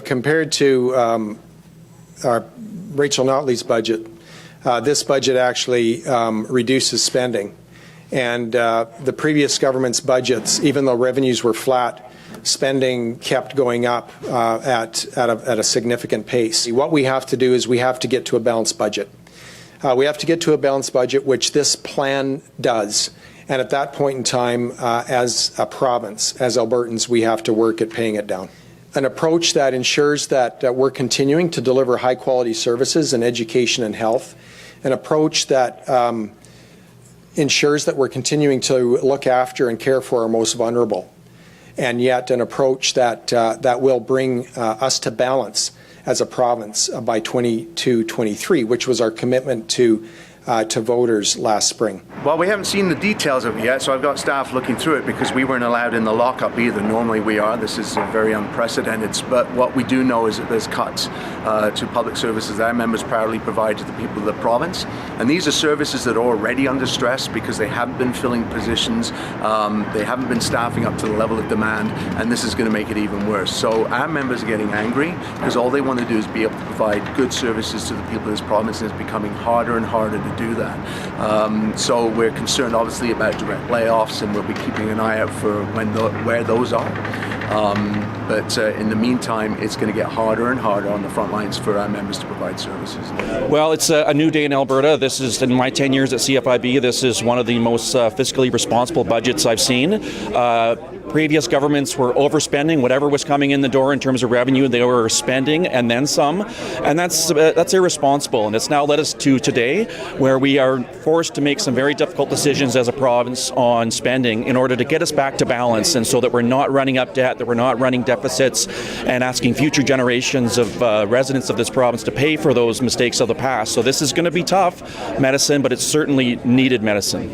Compared to our Rachel Notley's budget, this budget actually reduces spending. And the previous government's budgets, even though revenues were flat, spending kept going up at a significant pace. What we have to do is we have to get to a balanced budget. We have to get to a balanced budget, which this plan does. And at that point in time, as a province, as Albertans, we have to work at paying it down. An approach that ensures that we're continuing to deliver high-quality services in education and health. An approach that ensures that we're continuing to look after and care for our most vulnerable. And yet an approach that will bring us to balance as a province by 22-23, which was our commitment to voters last spring. Well, we haven't seen the details of it yet, so I've got staff looking through it because we weren't allowed in the lockup either. Normally we are. This is very unprecedented. But what we do know is that there's cuts to public services that our members proudly provide to the people of the province. And these are services that are already under stress because they haven't been filling positions, they haven't been staffing up to the level of demand, and this is going to make it even worse. So our members are getting angry because all they want to do is be able to provide good services to the people of this province, and it's becoming harder and harder to do that. So we're concerned obviously about direct layoffs, and we'll be keeping an eye out for where those are. But in the meantime, it's going to get harder and harder on the front lines for our members to provide services. Well, it's a new day in Alberta. This is, in my 10 years at CFIB, this is one of the most fiscally responsible budgets I've seen. Previous governments were overspending. Whatever was coming in the door in terms of revenue, they were spending and then some. And that's irresponsible. And it's now led us to today, where we are forced to make some very difficult decisions as a province on spending in order to get us back to balance, and so that we're not running up debt, that we're not running deficits and asking future generations of residents of this province to pay for those mistakes of the past. So this is going to be tough medicine, but it's certainly needed medicine.